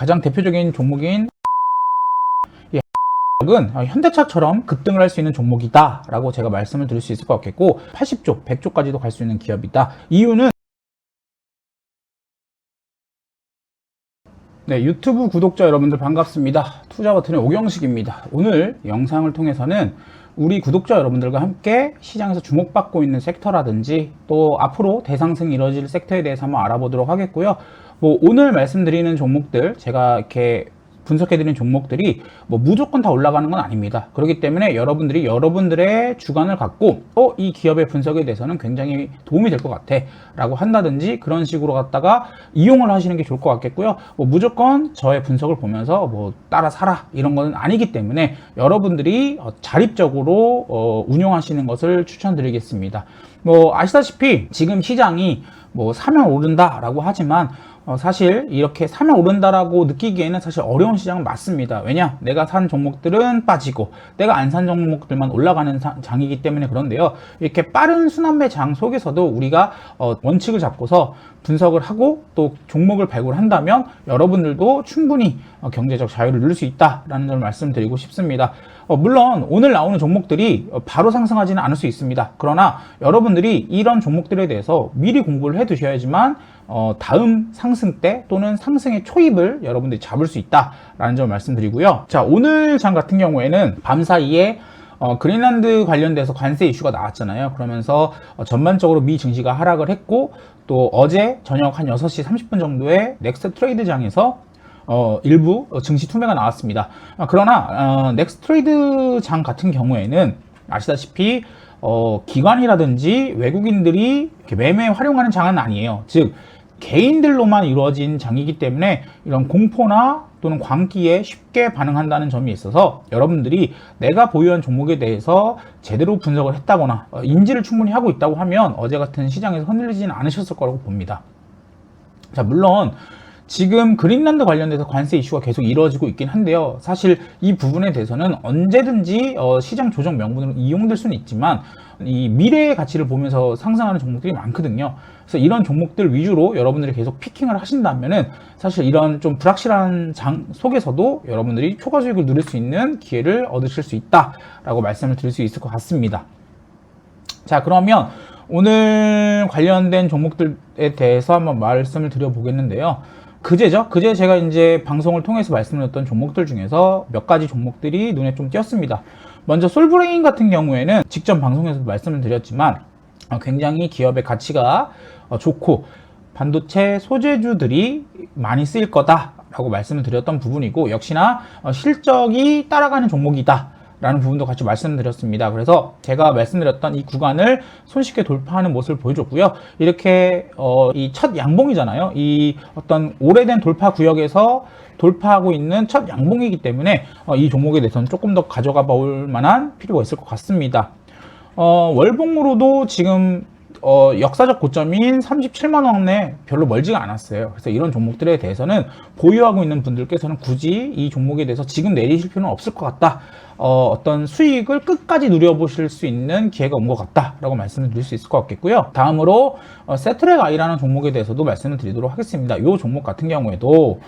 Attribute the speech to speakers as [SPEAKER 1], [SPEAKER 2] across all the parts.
[SPEAKER 1] 가장 대표적인 종목인 이 은 현대차처럼 급등을 할 수 있는 종목이다 라고 제가 말씀을 드릴 수 있을 것 같겠고, 80조, 100조까지도 갈 수 있는 기업이다. 이유는 네, 유튜브 구독자 여러분들 반갑습니다. 투자버튼의 오경식입니다. 오늘 영상을 통해서는 우리 구독자 여러분들과 함께 시장에서 주목받고 있는 섹터라든지 또 앞으로 대상승이 이뤄질 섹터에 대해서 한번 알아보도록 하겠고요. 오늘 말씀드리는 종목들, 제가 이렇게 분석해드린 종목들이 무조건 다 올라가는 건 아닙니다. 그렇기 때문에 여러분들이 여러분들의 주관을 갖고 이 기업의 분석에 대해서는 굉장히 도움이 될 것 같아 라고 한다든지 그런 식으로 갖다가 이용을 하시는 게 좋을 것 같겠고요. 무조건 저의 분석을 보면서 따라 사라 이런 건 아니기 때문에 여러분들이 자립적으로 운용하시는 것을 추천드리겠습니다. 아시다시피 지금 시장이 사면 오른다 라고 하지만 사실 이렇게 사면 오른다라고 느끼기에는 사실 어려운 시장은 맞습니다. 왜냐? 내가 산 종목들은 빠지고 내가 안 산 종목들만 올라가는 장이기 때문에 그런데요. 이렇게 빠른 순환매 장 속에서도 우리가 원칙을 잡고서 분석을 하고 또 종목을 발굴한다면 여러분들도 충분히 경제적 자유를 누릴 수 있다라는 걸 말씀드리고 싶습니다. 물론 오늘 나오는 종목들이 바로 상승하지는 않을 수 있습니다. 그러나 여러분들이 이런 종목들에 대해서 미리 공부를 해 두셔야지만 다음 상승 때 또는 상승의 초입을 여러분들이 잡을 수 있다라는 점을 말씀드리고요. 자, 오늘 장 같은 경우에는 밤사이에 그린란드 관련돼서 관세 이슈가 나왔잖아요. 그러면서 전반적으로 미 증시가 하락을 했고, 또 어제 저녁 한 6시 30분 정도에 넥스트 트레이드 장에서 일부 증시 투매가 나왔습니다. 그러나 넥스트 트레이드 장 같은 경우에는 아시다시피 기관이라든지 외국인들이 이렇게 매매 활용하는 장은 아니에요. 즉 개인들로만 이루어진 장이기 때문에 이런 공포나 또는 광기에 쉽게 반응한다는 점이 있어서 여러분들이 내가 보유한 종목에 대해서 제대로 분석을 했다거나 인지를 충분히 하고 있다고 하면 어제 같은 시장에서 흔들리지는 않으셨을 거라고 봅니다. 자, 물론 지금 그린란드 관련돼서 관세 이슈가 계속 이루어지고 있긴 한데요. 사실 이 부분에 대해서는 언제든지 시장 조정 명분으로 이용될 수는 있지만 이 미래의 가치를 보면서 상승하는 종목들이 많거든요. 그래서 이런 종목들 위주로 여러분들이 계속 피킹을 하신다면은 사실 이런 좀 불확실한 장 속에서도 여러분들이 초과 수익을 누릴 수 있는 기회를 얻으실 수 있다라고 말씀을 드릴 수 있을 것 같습니다. 자, 그러면 오늘 관련된 종목들에 대해서 한번 말씀을 드려보겠는데요. 그제 제가 이제 방송을 통해서 말씀드렸던 종목들 중에서 몇 가지 종목들이 눈에 좀 띄었습니다. 먼저 솔브레인 같은 경우에는 직전 방송에서도 말씀을 드렸지만 굉장히 기업의 가치가 좋고 반도체 소재주들이 많이 쓰일 거다라고 말씀을 드렸던 부분이고, 역시나 실적이 따라가는 종목이다 라는 부분도 같이 말씀드렸습니다. 그래서 제가 말씀드렸던 이 구간을 손쉽게 돌파하는 모습을 보여줬고요. 이렇게 이 첫 양봉이잖아요. 이 어떤 오래된 돌파 구역에서 돌파하고 있는 첫 양봉이기 때문에 이 종목에 대해서는 조금 더 가져가 볼 만한 필요가 있을 것 같습니다. 월봉으로도 지금 역사적 고점인 37만 원에 별로 멀지가 않았어요. 그래서 이런 종목들에 대해서는 보유하고 있는 분들께서는 굳이 이 종목에 대해서 지금 내리실 필요는 없을 것 같다. 어떤 수익을 끝까지 누려보실 수 있는 기회가 온 것 같다라고 말씀을 드릴 수 있을 것 같겠고요. 다음으로 세트랙 아이라는 종목에 대해서도 말씀을 드리도록 하겠습니다. 이 종목 같은 경우에도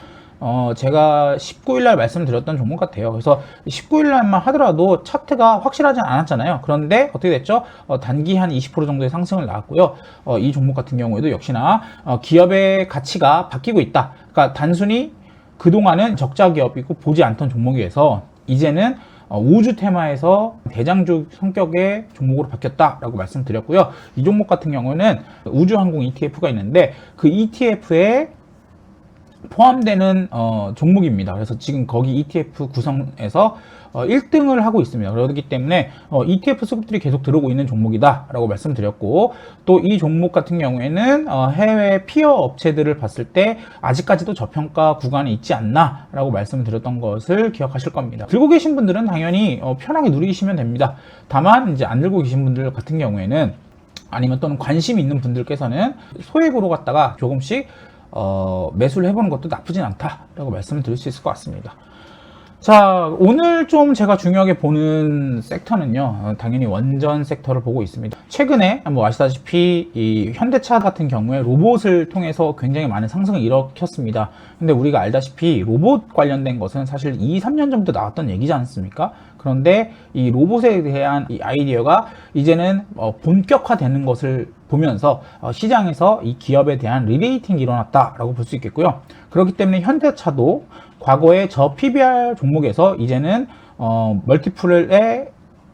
[SPEAKER 1] 제가 19일날 말씀드렸던 종목 같아요. 그래서 19일날만 하더라도 차트가 확실하지 않았잖아요. 그런데 어떻게 됐죠? 단기 한 20% 정도의 상승을 나왔고요. 이 종목 같은 경우에도 역시나 기업의 가치가 바뀌고 있다. 그러니까 단순히 그동안은 적자 기업이고 보지 않던 종목에서 이제는 우주 테마에서 대장주 성격의 종목으로 바뀌었다라고 말씀드렸고요. 이 종목 같은 경우는 우주항공 ETF가 있는데 그 ETF에 포함되는 종목입니다. 그래서 지금 거기 ETF 구성에서 1등을 하고 있습니다. 그렇기 때문에 ETF 수급들이 계속 들어오고 있는 종목이다 라고 말씀드렸고, 또 이 종목 같은 경우에는 해외 피어 업체들을 봤을 때 아직까지도 저평가 구간에 있지 않나 라고 말씀드렸던 것을 기억하실 겁니다. 들고 계신 분들은 당연히 편하게 누리시면 됩니다. 다만 이제 안 들고 계신 분들 같은 경우에는, 아니면 또는 관심 있는 분들께서는 소액으로 갖다가 조금씩 매수를 해보는 것도 나쁘진 않다라고 말씀을 드릴 수 있을 것 같습니다. 자, 오늘 좀 제가 중요하게 보는 섹터는요, 당연히 원전 섹터를 보고 있습니다. 최근에 뭐 아시다시피 이 현대차 같은 경우에 로봇을 통해서 굉장히 많은 상승을 일으켰습니다. 근데 우리가 알다시피 로봇 관련된 것은 사실 2, 3년 전부터 나왔던 얘기지 않습니까? 그런데 이 로봇에 대한 이 아이디어가 이제는 본격화되는 것을 보면서 시장에서 이 기업에 대한 리레이팅이 일어났다라고 볼 수 있겠고요. 그렇기 때문에 현대차도 과거에 저 PBR 종목에서 이제는 멀티플의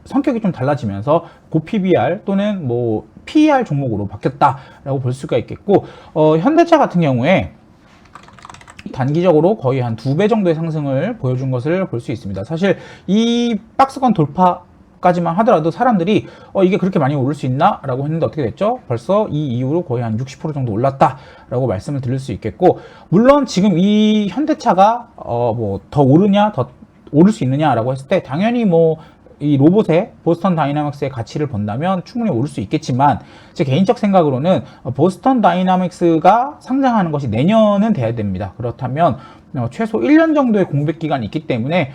[SPEAKER 1] 성격이 좀 달라지면서 고 PBR 또는 뭐 PER 종목으로 바뀌었다라고 볼 수가 있겠고, 현대차 같은 경우에 단기적으로 거의 한 2배 정도의 상승을 보여준 것을 볼 수 있습니다. 사실 이 박스권 돌파까지만 하더라도 사람들이 이게 그렇게 많이 오를 수 있나? 라고 했는데 어떻게 됐죠? 벌써 이 이후로 거의 한 60% 정도 올랐다 라고 말씀을 드릴 수 있겠고, 물론 지금 이 현대차가 뭐 더 오르냐, 더 오를 수 있느냐 라고 했을 때 당연히 뭐 이 로봇의 보스턴 다이나믹스의 가치를 본다면 충분히 오를 수 있겠지만, 제 개인적 생각으로는 보스턴 다이나믹스가 상장하는 것이 내년은 돼야 됩니다. 그렇다면 최소 1년 정도의 공백 기간이 있기 때문에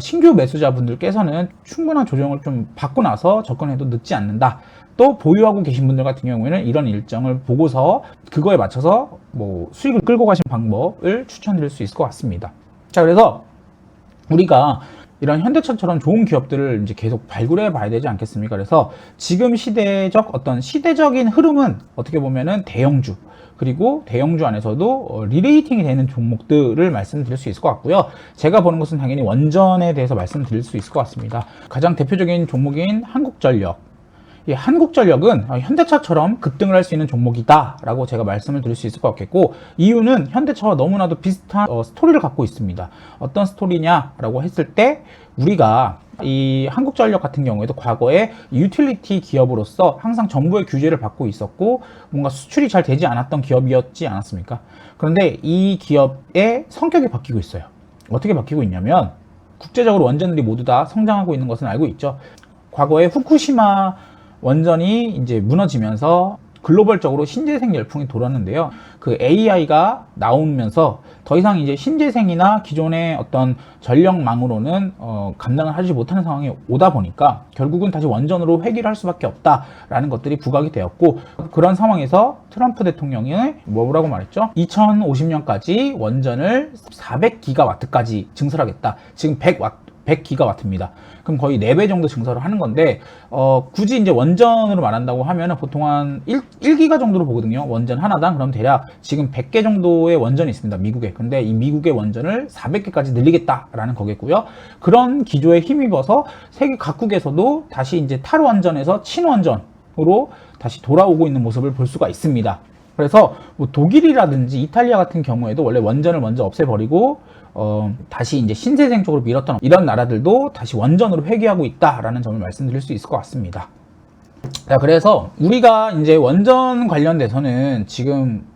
[SPEAKER 1] 신규 매수자분들께서는 충분한 조정을 좀 받고 나서 접근해도 늦지 않는다. 또 보유하고 계신 분들 같은 경우에는 이런 일정을 보고서 그거에 맞춰서 뭐 수익을 끌고 가신 방법을 추천드릴 수 있을 것 같습니다. 자, 그래서 우리가 이런 현대차처럼 좋은 기업들을 이제 계속 발굴해 봐야 되지 않겠습니까? 그래서 지금 시대적인 흐름은 어떻게 보면은 대형주, 그리고 대형주 안에서도 리레이팅이 되는 종목들을 말씀드릴 수 있을 것 같고요. 제가 보는 것은 당연히 원전에 대해서 말씀드릴 수 있을 것 같습니다. 가장 대표적인 종목인 한국전력. 이 한국전력은 현대차처럼 급등을 할 수 있는 종목이다 라고 제가 말씀을 드릴 수 있을 것 같겠고, 이유는 현대차와 너무나도 비슷한 스토리를 갖고 있습니다. 어떤 스토리냐 라고 했을 때, 우리가 이 한국전력 같은 경우에도 과거에 유틸리티 기업으로서 항상 정부의 규제를 받고 있었고 뭔가 수출이 잘 되지 않았던 기업이었지 않았습니까? 그런데 이 기업의 성격이 바뀌고 있어요. 어떻게 바뀌고 있냐면, 국제적으로 원전들이 모두 다 성장하고 있는 것은 알고 있죠. 과거에 후쿠시마 원전이 이제 무너지면서 글로벌적으로 신재생 열풍이 돌았는데요. 그 AI가 나오면서 더 이상 이제 신재생이나 기존의 어떤 전력망으로는 감당을 하지 못하는 상황이 오다 보니까 결국은 다시 원전으로 회귀를 할 수밖에 없다라는 것들이 부각이 되었고, 그런 상황에서 트럼프 대통령이 뭐라고 말했죠? 2050년까지 원전을 400기가와트까지 증설하겠다. 지금 100기가와트입니다. 그럼 거의 4배 정도 증설을 하는 건데, 굳이 이제 원전으로 말한다고 하면은 보통 한 1기가 정도로 보거든요. 원전 하나당. 그럼 대략 지금 100개 정도의 원전이 있습니다. 미국에. 근데 이 미국의 원전을 400개까지 늘리겠다라는 거겠고요. 그런 기조에 힘입어서 세계 각국에서도 다시 이제 탈원전에서 친원전으로 다시 돌아오고 있는 모습을 볼 수가 있습니다. 그래서 뭐 독일이라든지 이탈리아 같은 경우에도 원래 원전을 먼저 없애버리고 다시 이제 신재생 쪽으로 밀었던 이런 나라들도 다시 원전으로 회귀하고 있다라는 점을 말씀드릴 수 있을 것 같습니다. 자, 그래서 우리가 이제 원전 관련돼서는 지금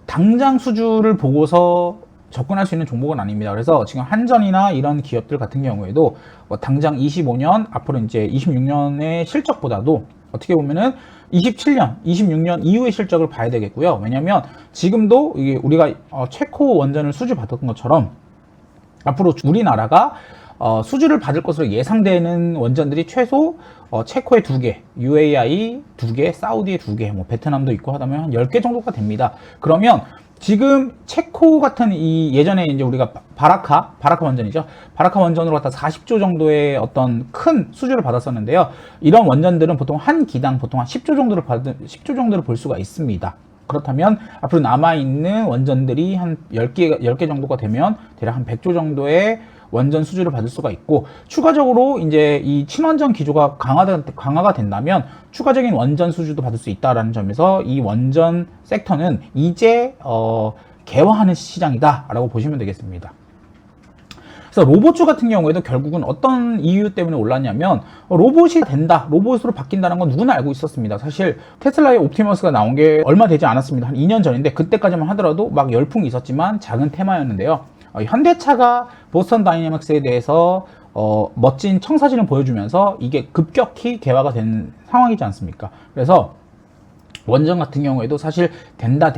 [SPEAKER 1] 당장 수주를 보고서 접근할 수 있는 종목은 아닙니다. 그래서 지금 한전이나 이런 기업들 같은 경우에도 당장 25년, 앞으로 이제 26년의 실적보다도 어떻게 보면은 27년, 26년 이후의 실적을 봐야 되겠고요. 왜냐면 지금도 이게 우리가 체코 원전을 수주 받았던 것처럼 앞으로 우리나라가 수주를 받을 것으로 예상되는 원전들이 최소 체코에 2개, UAE 2개, 사우디에 2개, 뭐 베트남도 있고 하다면 한 10개 정도가 됩니다. 그러면 지금 체코 같은 이 예전에 이제 우리가 바라카 원전이죠. 바라카 원전으로 갖다 40조 정도의 어떤 큰 수주를 받았었는데요. 이런 원전들은 보통 한 기당 보통 한 10조 정도를 볼 수가 있습니다. 그렇다면 앞으로 남아있는 원전들이 한 10개 정도가 되면 대략 한 100조 정도의 원전 수주를 받을 수가 있고, 추가적으로 이제 이 친원전 기조가 강화가 된다면 추가적인 원전 수주도 받을 수 있다라는 점에서 이 원전 섹터는 이제 개화하는 시장이다라고 보시면 되겠습니다. 그래서 로봇주 같은 경우에도 결국은 어떤 이유 때문에 올랐냐면, 로봇이 된다, 로봇으로 바뀐다는 건 누구나 알고 있었습니다. 사실 테슬라의 옵티머스가 나온 게 얼마 되지 않았습니다. 한 2년 전인데 그때까지만 하더라도 막 열풍이 있었지만 작은 테마였는데요. 현대차가 보스턴 다이내믹스에 대해서 멋진 청사진을 보여주면서 이게 급격히 개화가 된 상황이지 않습니까? 그래서 원전 같은 경우에도 사실 된다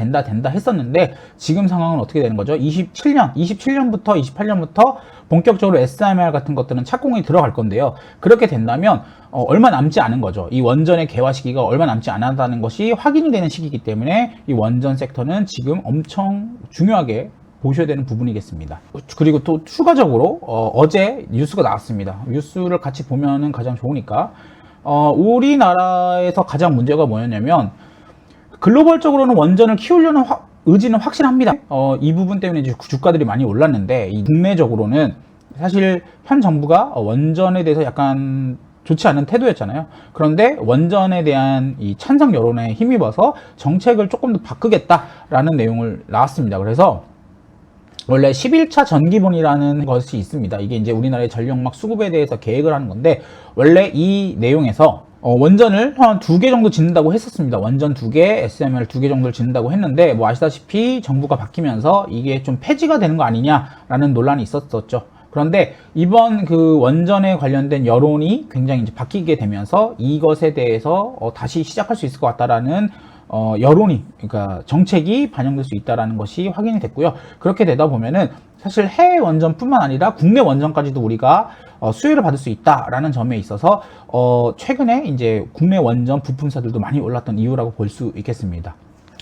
[SPEAKER 1] 했었는데 지금 상황은 어떻게 되는 거죠? 27년부터 28년부터 본격적으로 SMR 같은 것들은 착공이 들어갈 건데요. 그렇게 된다면 얼마 남지 않은 거죠. 이 원전의 개화 시기가 얼마 남지 않았다는 것이 확인이 되는 시기이기 때문에 이 원전 섹터는 지금 엄청 중요하게 보셔야 되는 부분이겠습니다. 그리고 또 추가적으로 어제 뉴스가 나왔습니다. 뉴스를 같이 보면은 가장 좋으니까 우리나라에서 가장 문제가 뭐였냐면 글로벌적으로는 원전을 키우려는 의지는 확실합니다. 이 부분 때문에 이제 주가들이 많이 올랐는데 국내적으로는 사실 현 정부가 원전에 대해서 약간 좋지 않은 태도였잖아요. 그런데 원전에 대한 이 찬성 여론에 힘입어서 정책을 조금 더 바꾸겠다라는 내용을 나왔습니다. 그래서 원래 11차 전기본이라는 것이 있습니다. 이게 이제 우리나라의 전력막 수급에 대해서 계획을 하는 건데 원래 이 내용에서 원전을 한 2개 정도 짓는다고 했었습니다. 원전 2개, SMR 2개 정도를 짓는다고 했는데 뭐 아시다시피 정부가 바뀌면서 이게 좀 폐지가 되는 거 아니냐라는 논란이 있었었죠. 그런데 이번 그 원전에 관련된 여론이 굉장히 이제 바뀌게 되면서 이것에 대해서 다시 시작할 수 있을 것 같다라는 여론이, 그러니까 정책이 반영될 수 있다라는 것이 확인이 됐고요. 그렇게 되다 보면은 사실 해외 원전뿐만 아니라 국내 원전까지도 우리가 수혜를 받을 수 있다라는 점에 있어서 최근에 이제 국내 원전 부품사들도 많이 올랐던 이유라고 볼 수 있겠습니다.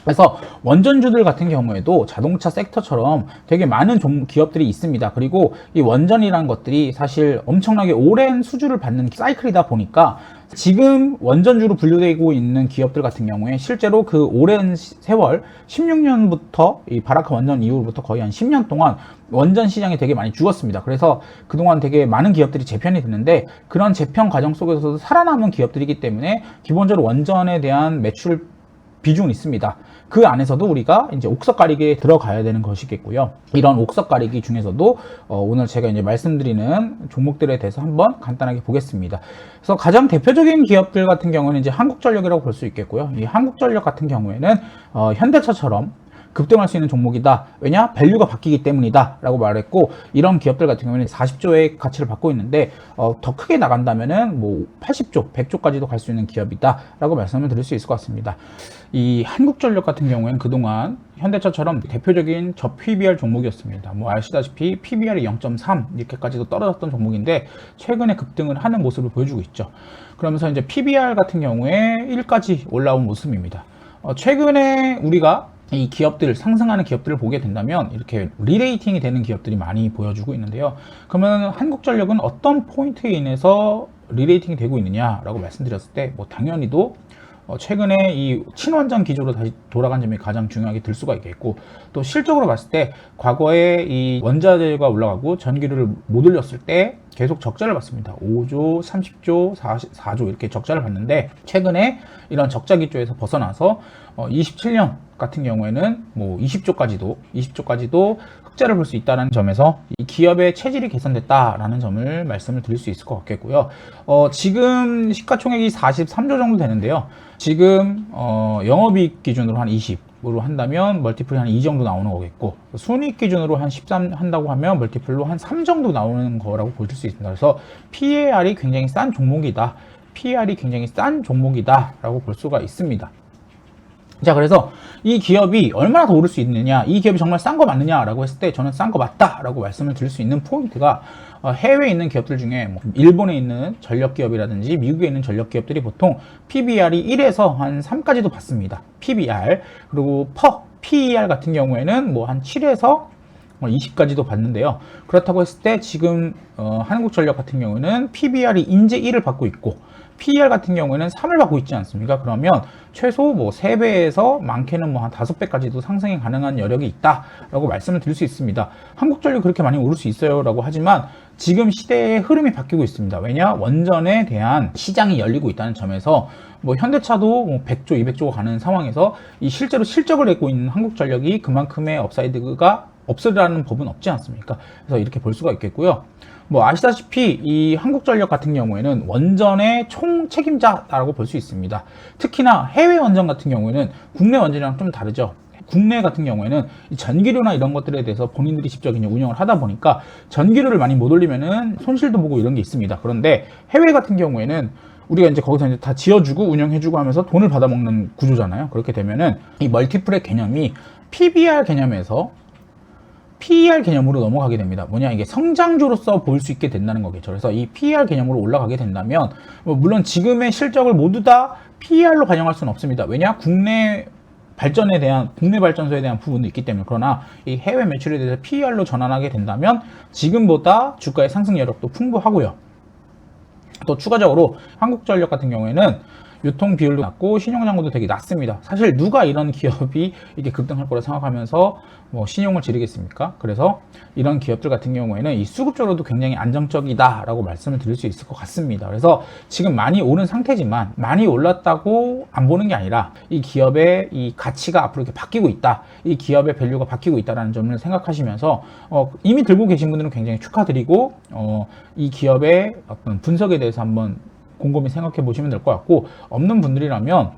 [SPEAKER 1] 그래서 원전주들 같은 경우에도 자동차 섹터처럼 되게 많은 기업들이 있습니다. 그리고 이 원전이라는 것들이 사실 엄청나게 오랜 수주를 받는 사이클이다 보니까 지금 원전주로 분류되고 있는 기업들 같은 경우에 실제로 그 오랜 세월 16년부터 이 바라크 원전 이후부터 거의 한 10년 동안 원전 시장이 되게 많이 죽었습니다. 그래서 그동안 되게 많은 기업들이 재편이 됐는데 그런 재편 과정 속에서도 살아남은 기업들이기 때문에 기본적으로 원전에 대한 매출 비중은 있습니다. 그 안에서도 우리가 이제 옥석 가리기에 들어가야 되는 것이겠고요. 이런 옥석 가리기 중에서도 오늘 제가 이제 말씀드리는 종목들에 대해서 한번 간단하게 보겠습니다. 그래서 가장 대표적인 기업들 같은 경우는 이제 한국전력이라고 볼 수 있겠고요. 이 한국전력 같은 경우에는 현대차처럼 급등할 수 있는 종목이다. 왜냐? 밸류가 바뀌기 때문이다 라고 말했고, 이런 기업들 같은 경우에는 40조의 가치를 받고 있는데 더 크게 나간다면은 뭐 80조, 100조까지도 갈 수 있는 기업이다 라고 말씀을 드릴 수 있을 것 같습니다. 이 한국전력 같은 경우에는 그동안 현대차처럼 대표적인 저PBR 종목이었습니다. 뭐 아시다시피 PBR이 0.3 이렇게까지도 떨어졌던 종목인데 최근에 급등을 하는 모습을 보여주고 있죠. 그러면서 이제 PBR 같은 경우에 1까지 올라온 모습입니다. 최근에 우리가 이 기업들, 상승하는 기업들을 보게 된다면 이렇게 리레이팅이 되는 기업들이 많이 보여주고 있는데요. 그러면 한국전력은 어떤 포인트에 인해서 리레이팅이 되고 있느냐라고 말씀드렸을 때 뭐 당연히도 최근에 이 친원전 기조로 다시 돌아간 점이 가장 중요하게 들 수가 있겠고, 또 실적으로 봤을 때 과거에 이 원자재가 올라가고 전기료를 못 올렸을 때 계속 적자를 봤습니다. 5조, 30조, 4조 이렇게 적자를 봤는데 최근에 이런 적자 기조에서 벗어나서 27년 같은 경우에는 뭐 20조까지도 흑자를 볼 수 있다는 점에서 이 기업의 체질이 개선됐다라는 점을 말씀을 드릴 수 있을 것 같겠고요. 지금 시가총액이 43조 정도 되는데요. 지금 영업이익 기준으로 한 20으로 한다면 멀티플이 한 2 정도 나오는 거겠고, 순이익 기준으로 한 13 한다고 하면 멀티플로 한 3 정도 나오는 거라고 보실 수 있습니다. 그래서 PER이 굉장히 싼 종목이다. PER이 굉장히 싼 종목이다 라고 볼 수가 있습니다. 자, 그래서 이 기업이 얼마나 더 오를 수 있느냐, 이 기업이 정말 싼 거 맞느냐 라고 했을 때 저는 싼 거 맞다 라고 말씀을 드릴 수 있는 포인트가 해외에 있는 기업들 중에 뭐 일본에 있는 전력기업이라든지 미국에 있는 전력기업들이 보통 PBR이 1에서 한 3까지도 받습니다. PBR. 그리고 PER 같은 경우에는 뭐 한 7에서 20까지도 받는데요. 그렇다고 했을 때 지금 한국전력 같은 경우는 PBR이 인제 1을 받고 있고 PER 같은 경우에는 3을 받고 있지 않습니까? 그러면 최소 뭐 3배에서 많게는 뭐 한 5배까지도 상승이 가능한 여력이 있다라고 말씀을 드릴 수 있습니다. 한국전력이 그렇게 많이 오를 수 있어요 라고 하지만 지금 시대의 흐름이 바뀌고 있습니다. 왜냐? 원전에 대한 시장이 열리고 있다는 점에서 뭐 현대차도 뭐 100조, 200조가 가는 상황에서 이 실제로 실적을 내고 있는 한국전력이 그만큼의 업사이드가 없으라는 법은 없지 않습니까? 그래서 이렇게 볼 수가 있겠고요. 뭐 아시다시피 이 한국전력 같은 경우에는 원전의 총책임자라고 볼 수 있습니다. 특히나 해외 원전 같은 경우에는 국내 원전이랑 좀 다르죠. 국내 같은 경우에는 이 전기료나 이런 것들에 대해서 본인들이 직접 이제 운영을 하다 보니까 전기료를 많이 못 올리면은 손실도 보고 이런 게 있습니다. 그런데 해외 같은 경우에는 우리가 이제 거기서 이제 다 지어주고 운영해주고 하면서 돈을 받아먹는 구조잖아요. 그렇게 되면은 이 멀티플의 개념이 PBR 개념에서 PER 개념으로 넘어가게 됩니다. 뭐냐, 이게 성장주로서 볼 수 있게 된다는 거겠죠. 그래서 이 PER 개념으로 올라가게 된다면, 물론 지금의 실적을 모두 다 PER로 반영할 수는 없습니다. 왜냐, 국내 발전소에 대한 부분도 있기 때문에. 그러나 이 해외 매출에 대해서 PER로 전환하게 된다면 지금보다 주가의 상승 여력도 풍부하고요. 또 추가적으로 한국전력 같은 경우에는 유통 비율도 낮고 신용장고도 되게 낮습니다. 사실 누가 이런 기업이 이렇게 급등할 거라 생각하면서 뭐 신용을 지르겠습니까? 그래서 이런 기업들 같은 경우에는 이 수급적으로도 굉장히 안정적이다라고 말씀을 드릴 수 있을 것 같습니다. 그래서 지금 많이 오른 상태지만 많이 올랐다고 안 보는 게 아니라 이 기업의 이 가치가 앞으로 이렇게 바뀌고 있다, 이 기업의 밸류가 바뀌고 있다라는 점을 생각하시면서 이미 들고 계신 분들은 굉장히 축하드리고 이 기업의 어떤 분석에 대해서 한번 곰곰이 생각해 보시면 될 것 같고, 없는 분들이라면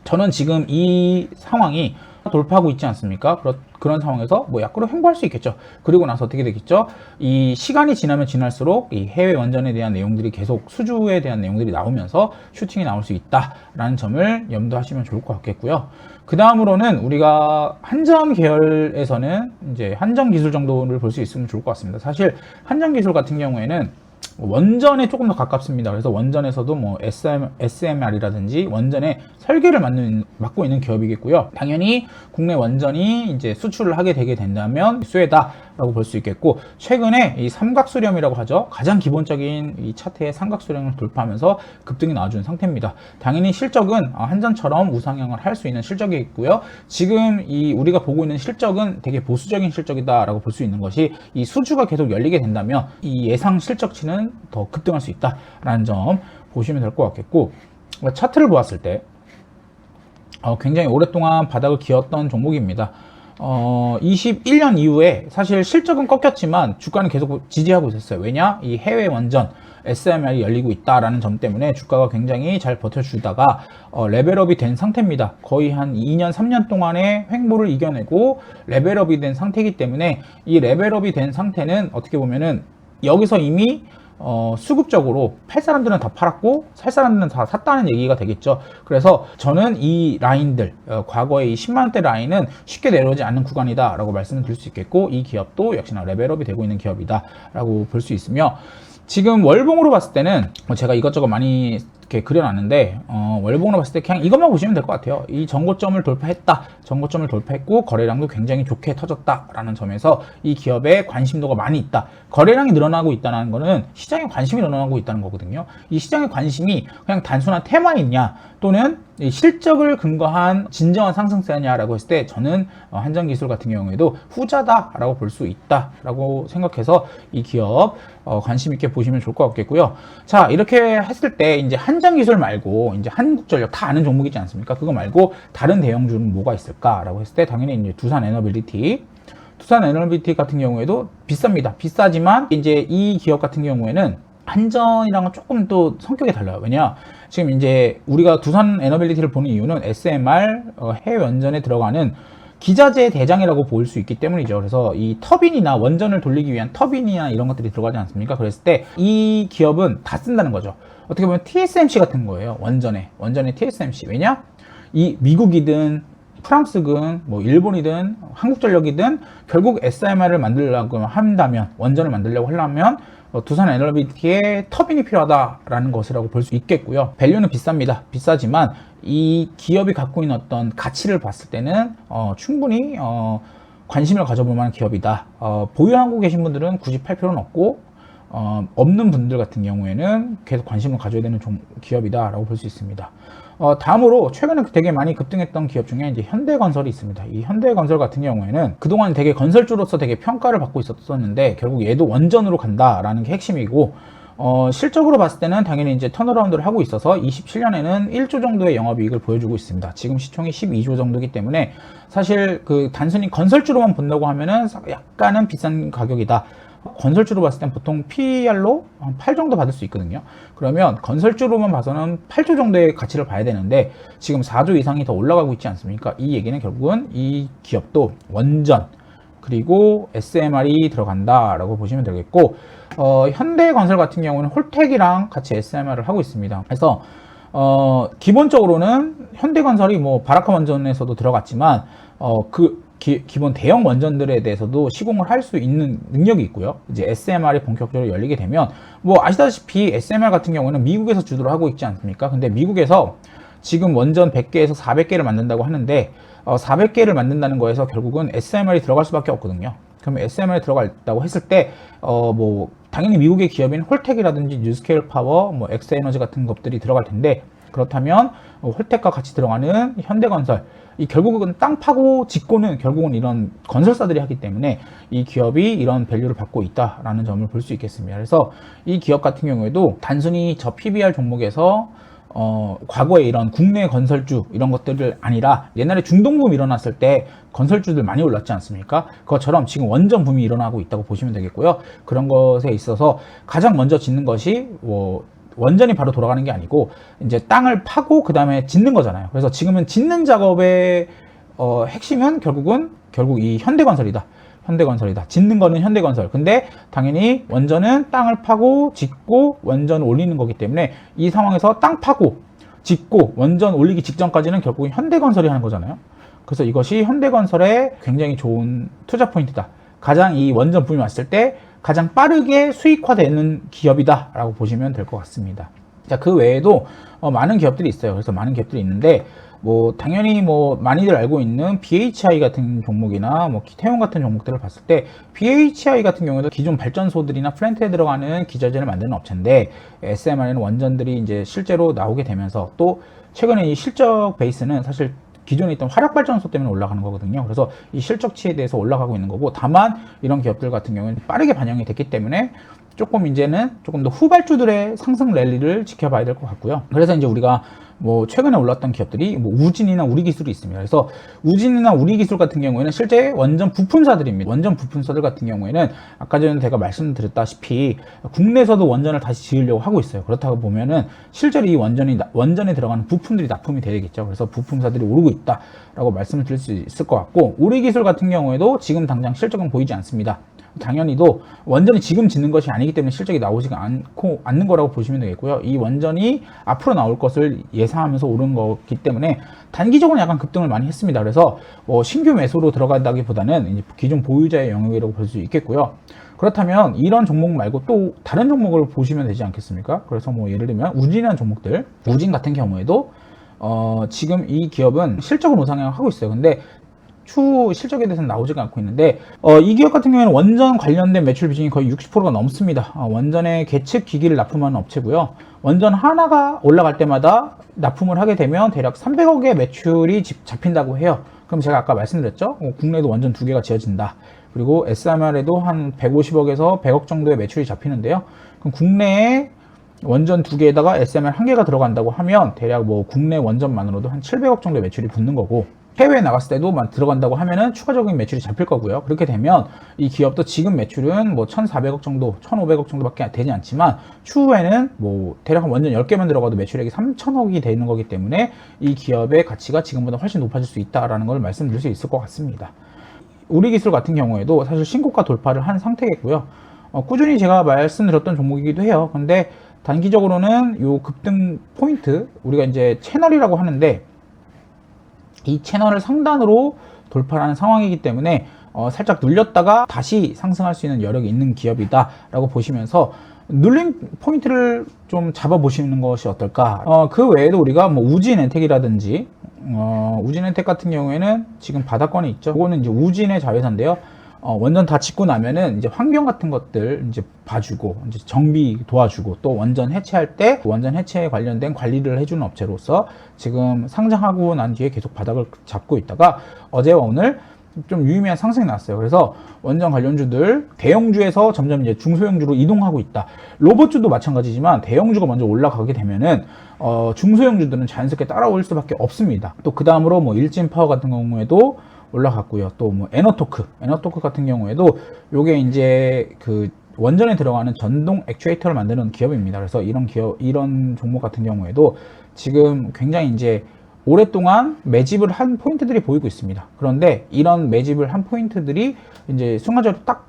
[SPEAKER 1] 저는 지금 이 상황이 돌파하고 있지 않습니까? 그런 상황에서 뭐 약간로 횡보할 수 있겠죠. 그리고 나서 어떻게 되겠죠? 이 시간이 지나면 지날수록 이 해외 원전에 대한 내용들이 계속 수주에 대한 내용들이 나오면서 슈팅이 나올 수 있다라는 점을 염두하시면 좋을 것 같겠고요. 그 다음으로는 우리가 한전 계열에서는 이제 한전 기술 정도를 볼 수 있으면 좋을 것 같습니다. 사실 한전 기술 같은 경우에는 원전에 조금 더 가깝습니다. 그래서 원전에서도 뭐 SMR이라든지 원전의 설계를 맡고 있는 기업이겠고요. 당연히 국내 원전이 이제 수출을 하게 되게 된다면 쇠다라고 볼 수 있겠고, 최근에 이 삼각수렴이라고 하죠. 가장 기본적인 이 차트의 삼각수렴을 돌파하면서 급등이 나와준 상태입니다. 당연히 실적은 한전처럼 우상향을 할 수 있는 실적이 있고요. 지금 이 우리가 보고 있는 실적은 되게 보수적인 실적이다라고 볼 수 있는 것이, 이 수주가 계속 열리게 된다면 이 예상 실적치는 더 급등할 수 있다라는 점 보시면 될 것 같겠고, 차트를 보았을 때 굉장히 오랫동안 바닥을 기었던 종목입니다. 21년 이후에 사실 실적은 꺾였지만 주가는 계속 지지하고 있었어요. 왜냐? 이 해외 원전 SMR이 열리고 있다라는 점 때문에 주가가 굉장히 잘 버텨주다가 레벨업이 된 상태입니다. 거의 한 2년, 3년 동안의 횡보를 이겨내고 레벨업이 된 상태이기 때문에, 이 레벨업이 된 상태는 어떻게 보면은 여기서 이미 수급적으로 팔 사람들은 다 팔았고 살 사람들은 다 샀다는 얘기가 되겠죠. 그래서 저는 이 라인들, 과거의 이 10만원대 라인은 쉽게 내려오지 않는 구간이다 라고 말씀을 드릴 수 있겠고, 이 기업도 역시나 레벨업이 되고 있는 기업이다 라고 볼 수 있으며, 지금 월봉으로 봤을 때는 제가 이것저것 많이 이렇게 그려놨는데, 월봉으로 봤을 때 그냥 이것만 보시면 될 것 같아요. 이 전고점을 돌파했다, 전고점을 돌파했고 거래량도 굉장히 좋게 터졌다라는 점에서 이 기업에 관심도가 많이 있다. 거래량이 늘어나고 있다는 거는 시장에 관심이 늘어나고 있다는 거거든요. 이 시장의 관심이 그냥 단순한 테마이냐 또는 이 실적을 근거한 진정한 상승세냐라고 했을 때 저는 한전기술 같은 경우에도 후자다라고 볼 수 있다라고 생각해서 이 기업 관심 있게 보시면 좋을 것 같겠고요. 자, 이렇게 했을 때 이제 한전기술 말고 이제 한국전력 다 아는 종목이지 않습니까? 그거 말고 다른 대형주는 뭐가 있을까라고 했을 때 당연히 이제 두산에너빌리티 같은 경우에도 비쌉니다. 비싸지만 이제 이 기업 같은 경우에는 한전이랑은 조금 또 성격이 달라요. 왜냐? 지금 이제 우리가 두산 에너빌리티를 보는 이유는 SMR 해외 원전에 들어가는 기자재 대장이라고 볼 수 있기 때문이죠. 그래서 이 터빈이나 원전을 돌리기 위한 터빈이나 이런 것들이 들어가지 않습니까? 그랬을 때 이 기업은 다 쓴다는 거죠. 어떻게 보면 TSMC 같은 거예요. 원전의 TSMC. 왜냐? 이 미국이든 프랑스든 뭐 일본이든 한국전력이든 결국 SMR을 만들려고 한다면, 원전을 만들려고 하려면 두산 에너빌리티의 터빈이 필요하다라는 것이라고 볼 수 있겠고요. 밸류는 비쌉니다. 비싸지만 이 기업이 갖고 있는 어떤 가치를 봤을 때는 충분히 관심을 가져볼 만한 기업이다. 보유하고 계신 분들은 굳이 팔 필요는 없고, 없는 분들 같은 경우에는 계속 관심을 가져야 되는 기업이다라고 볼 수 있습니다. 다음으로 최근에 되게 많이 급등했던 기업 중에 이제 현대건설이 있습니다. 이 현대건설 같은 경우에는 그동안 되게 건설주로서 되게 평가를 받고 있었는데 결국 얘도 원전으로 간다라는 게 핵심이고, 실적으로 봤을 때는 당연히 이제 턴어라운드를 하고 있어서 27년에는 1조 정도의 영업이익을 보여주고 있습니다. 지금 시총이 12조 정도이기 때문에 사실 그 단순히 건설주로만 본다고 하면은 약간은 비싼 가격이다. 건설주로 봤을 땐 보통 PER로 한 8 정도 받을 수 있거든요. 그러면 건설주로만 봐서는 8조 정도의 가치를 봐야 되는데 지금 4조 이상이 더 올라가고 있지 않습니까? 이 얘기는 결국은 이 기업도 원전, 그리고 SMR이 들어간다라고 보시면 되겠고, 현대건설 같은 경우는 홀텍이랑 같이 SMR을 하고 있습니다. 그래서 기본적으로는 현대건설이 뭐 바라카 원전에서도 들어갔지만 기본 대형 원전들에 대해서도 시공을 할 수 있는 능력이 있고요. 이제 SMR이 본격적으로 열리게 되면 뭐 아시다시피 SMR 같은 경우는 미국에서 주도를 하고 있지 않습니까? 근데 미국에서 지금 원전 100개에서 400개를 만든다고 하는데 400개를 만든다는 거에서 결국은 SMR이 들어갈 수밖에 없거든요. 그럼 SMR이 들어갔다고 했을 때 뭐 당연히 미국의 기업인 홀텍이라든지 뉴스케일 파워, 뭐 엑스에너지 같은 것들이 들어갈 텐데, 그렇다면 홀텍과 같이 들어가는 현대건설, 이 결국은 땅 파고 짓고는 결국은 이런 건설사들이 하기 때문에 이 기업이 이런 밸류를 받고 있다라는 점을 볼 수 있겠습니다. 그래서 이 기업 같은 경우에도 단순히 저 PBR 종목에서 과거에 이런 국내 건설주 이런 것들을 아니라 옛날에 중동붐 일어났을 때 건설주들 많이 올랐지 않습니까? 그것처럼 지금 원전 붐이 일어나고 있다고 보시면 되겠고요. 그런 것에 있어서 가장 먼저 짓는 것이 원전이 바로 돌아가는 게 아니고 이제 땅을 파고 그 다음에 짓는 거잖아요. 그래서 지금은 짓는 작업의 핵심은 결국 이 현대건설이다. 짓는 거는 현대건설. 근데 당연히 원전은 땅을 파고 짓고 원전을 올리는 거기 때문에 이 상황에서 땅 파고 짓고 원전 올리기 직전까지는 결국은 현대건설이 하는 거잖아요. 그래서 이것이 현대건설의 굉장히 좋은 투자 포인트다. 가장 이 원전 붐이 왔을 때 가장 빠르게 수익화되는 기업이다 라고 보시면 될 것 같습니다. 자, 그 외에도 많은 기업들이 있어요. 그래서 많은 기업들이 있는데 뭐 당연히 뭐 많이들 알고 있는 BHI 같은 종목이나 뭐 기태용 같은 종목들을 봤을 때 BHI 같은 경우에도 기존 발전소들이나 플랜트에 들어가는 기저질을 만드는 업체인데, SMR에는 원전들이 이제 실제로 나오게 되면서 또 최근에 이 실적 베이스는 사실 기존에 있던 화력발전소 때문에 올라가는 거거든요. 그래서 이 실적치에 대해서 올라가고 있는 거고, 다만 이런 기업들 같은 경우는 빠르게 반영이 됐기 때문에 이제는 조금 더 후발주들의 상승 랠리를 지켜봐야 될 것 같고요. 그래서 이제 우리가 뭐 최근에 올랐던 기업들이 뭐 우진이나 우리기술이 있습니다. 그래서 우진이나 우리기술 같은 경우에는 실제 원전 부품사들입니다. 원전 부품사들 같은 경우에는 아까 전에 제가 말씀드렸다시피 국내에서도 원전을 다시 지으려고 하고 있어요. 그렇다고 보면은 실제로 이 원전에 들어가는 부품들이 납품이 되겠죠. 그래서 부품사들이 오르고 있다라고 말씀을 드릴 수 있을 것 같고, 우리기술 같은 경우에도 지금 당장 실적은 보이지 않습니다. 당연히도 원전이 지금 짓는 것이 아니기 때문에 실적이 나오지가 않는 거라고 보시면 되겠고요. 이 원전이 앞으로 나올 것을 예상하면서 오른 거기 때문에 단기적으로 약간 급등을 많이 했습니다. 그래서 신규 매수로 들어간다기보다는 이제 기존 보유자의 영역이라고 볼 수 있겠고요. 그렇다면 이런 종목 말고 또 다른 종목을 보시면 되지 않겠습니까? 그래서 뭐 예를 들면 우진이라는 종목들, 우진 같은 경우에도 지금 이 기업은 실적은 우상향을 하고 있어요. 근데 추후 실적에 대해서는 나오지가 않고 있는데, 이 기업 같은 경우에는 원전 관련된 매출 비중이 거의 60%가 넘습니다. 원전의 계측 기기를 납품하는 업체고요. 원전 하나가 올라갈 때마다 납품을 하게 되면 대략 300억의 매출이 잡힌다고 해요. 그럼 제가 아까 말씀드렸죠? 국내에도 원전 2개가 지어진다. 그리고 SMR에도 한 150억에서 100억 정도의 매출이 잡히는데요. 그럼 국내에 원전 2개에다가 SMR 1개가 들어간다고 하면 대략 뭐 국내 원전만으로도 한 700억 정도의 매출이 붙는 거고, 해외에 나갔을 때도 들어간다고 하면은 추가적인 매출이 잡힐 거고요. 그렇게 되면 이 기업도 지금 매출은 뭐 1,400억 정도, 1,500억 정도밖에 되지 않지만 추후에는 뭐 대략 원전 10개만 들어가도 매출액이 3,000억이 되는 거기 때문에 이 기업의 가치가 지금보다 훨씬 높아질 수 있다라는 걸 말씀드릴 수 있을 것 같습니다. 우리기술 같은 경우에도 사실 신고가 돌파를 한 상태겠고요. 꾸준히 제가 말씀드렸던 종목이기도 해요. 근데 단기적으로는 요 급등 포인트, 우리가 이제 채널이라고 하는데 이 채널을 상단으로 돌파하는 상황이기 때문에 살짝 눌렸다가 다시 상승할 수 있는 여력이 있는 기업이다 라고 보시면서 눌림 포인트를 좀 잡아보시는 것이 어떨까. 그 외에도 우리가 뭐 우진엔텍이라든지 우진엔텍 같은 경우에는 지금 바닥권에 있죠. 이거는 이제 우진의 자회사인데요. 원전 다 짓고 나면은 이제 환경 같은 것들 이제 봐주고 이제 정비 도와주고, 또 원전 해체할 때 원전 해체에 관련된 관리를 해주는 업체로서 지금 상장하고 난 뒤에 계속 바닥을 잡고 있다가 어제와 오늘 좀 유의미한 상승이 났어요. 그래서 원전 관련주들 대형주에서 점점 이제 중소형주로 이동하고 있다. 로봇주도 마찬가지지만 대형주가 먼저 올라가게 되면은 중소형주들은 자연스럽게 따라올 수밖에 없습니다. 또 그 다음으로 뭐 일진파워 같은 경우에도 올라갔고요. 또 뭐 에너토크 같은 경우에도 요게 이제 그 원전에 들어가는 전동 액추에이터를 만드는 기업입니다. 그래서 이런 종목 같은 경우에도 지금 굉장히 이제 오랫동안 매집을 한 포인트들이 보이고 있습니다. 그런데 이런 매집을 한 포인트들이 이제 순간적으로 딱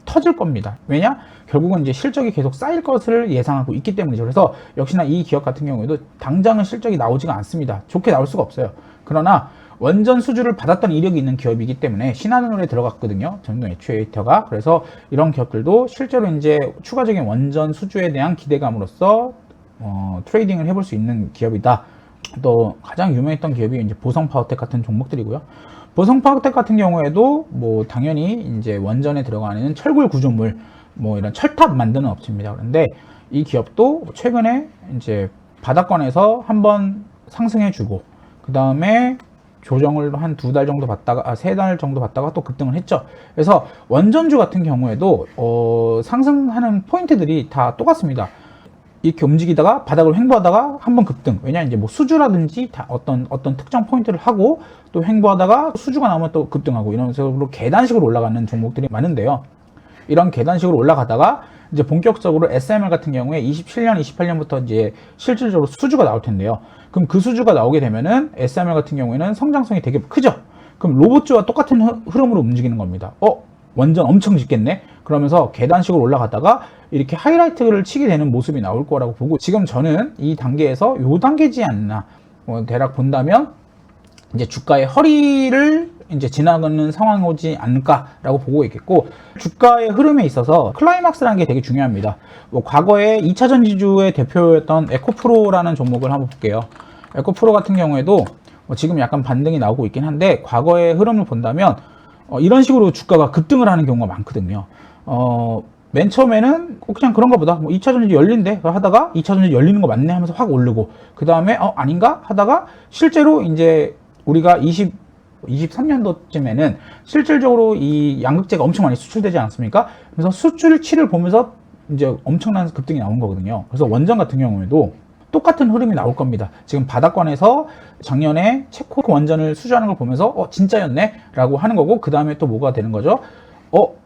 [SPEAKER 1] 터질 겁니다. 왜냐? 결국은 이제 실적이 계속 쌓일 것을 예상하고 있기 때문이죠. 그래서 역시나 이 기업 같은 경우에도 당장은 실적이 나오지가 않습니다. 좋게 나올 수가 없어요. 그러나 원전 수주를 받았던 이력이 있는 기업이기 때문에 신한은행에 들어갔거든요. 전동 액추에이터가. 그래서 이런 기업들도 실제로 이제 추가적인 원전 수주에 대한 기대감으로써 트레이딩을 해볼 수 있는 기업이다. 또 가장 유명했던 기업이 이제 보성파워텍 같은 종목들이고요. 보성파워텍 같은 경우에도 뭐 당연히 이제 원전에 들어가는 철골 구조물, 뭐 이런 철탑 만드는 업체입니다. 그런데 이 기업도 최근에 이제 바닥권에서 한번 상승해주고 그 다음에 조정을 한 2달 정도 받다가 3달 정도 받다가 또 급등을 했죠. 그래서 원전주 같은 경우에도 상승하는 포인트들이 다 똑같습니다. 이렇게 움직이다가 바닥을 횡보하다가 한번 급등. 왜냐 이제 뭐 수주라든지 다 어떤 특정 포인트를 하고 또 횡보하다가 수주가 나오면 또 급등하고 이런 식으로 계단식으로 올라가는 종목들이 많은데요. 이런 계단식으로 올라가다가 이제 본격적으로 SMR 같은 경우에 27년, 28년부터 이제 실질적으로 수주가 나올 텐데요. 그럼 그 수주가 나오게 되면은 SMR 같은 경우에는 성장성이 되게 크죠. 그럼 로봇주와 똑같은 흐름으로 움직이는 겁니다. 완전 엄청 짓겠네? 그러면서 계단식으로 올라가다가 이렇게 하이라이트를 치게 되는 모습이 나올 거라고 보고, 지금 저는 이 단계에서 요 단계지 않나, 대략 본다면 이제 주가의 허리를 이제 지나가는 상황이 오지 않을까라고 보고 있겠고, 주가의 흐름에 있어서 클라이막스라는 게 되게 중요합니다. 과거에 2차 전지주의 대표였던 에코프로라는 종목을 한번 볼게요. 에코프로 같은 경우에도 지금 약간 반등이 나오고 있긴 한데, 과거의 흐름을 본다면 이런 식으로 주가가 급등을 하는 경우가 많거든요. 맨 처음에는 그냥 그런가 보다, 2차 전지 열린대 하다가 2차 전지 열리는 거 맞네 하면서 확 오르고, 그 다음에 아닌가 하다가 실제로 이제 우리가 23년도쯤에는 실질적으로 이 양극재가 엄청 많이 수출되지 않았습니까? 그래서 수출치를 보면서 이제 엄청난 급등이 나온 거거든요. 그래서 원전 같은 경우에도 똑같은 흐름이 나올 겁니다. 지금 바닥권에서 작년에 체코 원전을 수주하는 걸 보면서 진짜였네 라고 하는 거고, 그 다음에 또 뭐가 되는 거죠?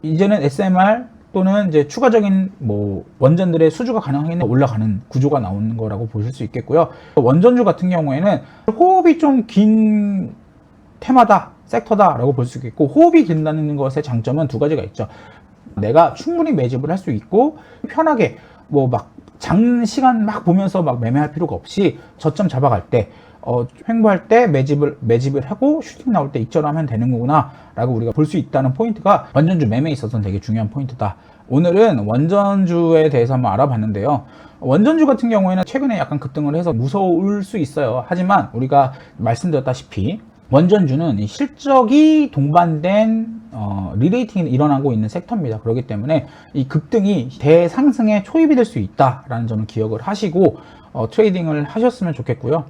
[SPEAKER 1] 이제는 SMR 또는 이제 추가적인 뭐 원전들의 수주가 가능하겠네, 올라가는 구조가 나오는 거라고 보실 수 있겠고요. 원전주 같은 경우에는 호흡이 좀 긴 테마다, 섹터다라고 볼 수 있겠고, 호흡이 긴다는 것의 장점은 두 가지가 있죠. 내가 충분히 매집을 할 수 있고 편하게 막 장시간 막 보면서 막 매매할 필요가 없이 저점 잡아갈 때 횡보할 때 매집을 하고 슈팅 나올 때 익절하면 되는 거구나 라고 우리가 볼 수 있다는 포인트가 원전주 매매에 있어서는 되게 중요한 포인트다. 오늘은 원전주에 대해서 한번 알아봤는데요. 원전주 같은 경우에는 최근에 약간 급등을 해서 무서울 수 있어요. 하지만 우리가 말씀드렸다시피 원전주는 이 실적이 동반된 리레이팅이 일어나고 있는 섹터입니다. 그렇기 때문에 이 급등이 대상승의 초입이 될 수 있다라는 점을 기억을 하시고 트레이딩을 하셨으면 좋겠고요.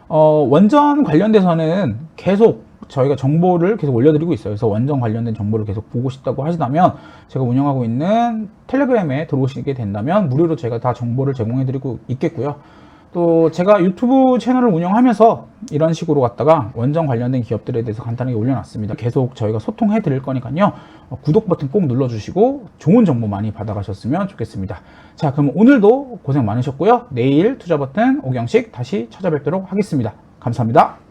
[SPEAKER 1] 원전 관련돼서는 계속 저희가 정보를 계속 올려드리고 있어요. 그래서 원전 관련된 정보를 계속 보고 싶다고 하시다면 제가 운영하고 있는 텔레그램에 들어오시게 된다면 무료로 제가 다 정보를 제공해드리고 있겠고요. 또 제가 유튜브 채널을 운영하면서 이런 식으로 갖다가 원전 관련된 기업들에 대해서 간단하게 올려놨습니다. 계속 저희가 소통해 드릴 거니까요. 구독 버튼 꼭 눌러주시고 좋은 정보 많이 받아가셨으면 좋겠습니다. 자, 그럼 오늘도 고생 많으셨고요. 내일 투자 버튼 오경식 다시 찾아뵙도록 하겠습니다. 감사합니다.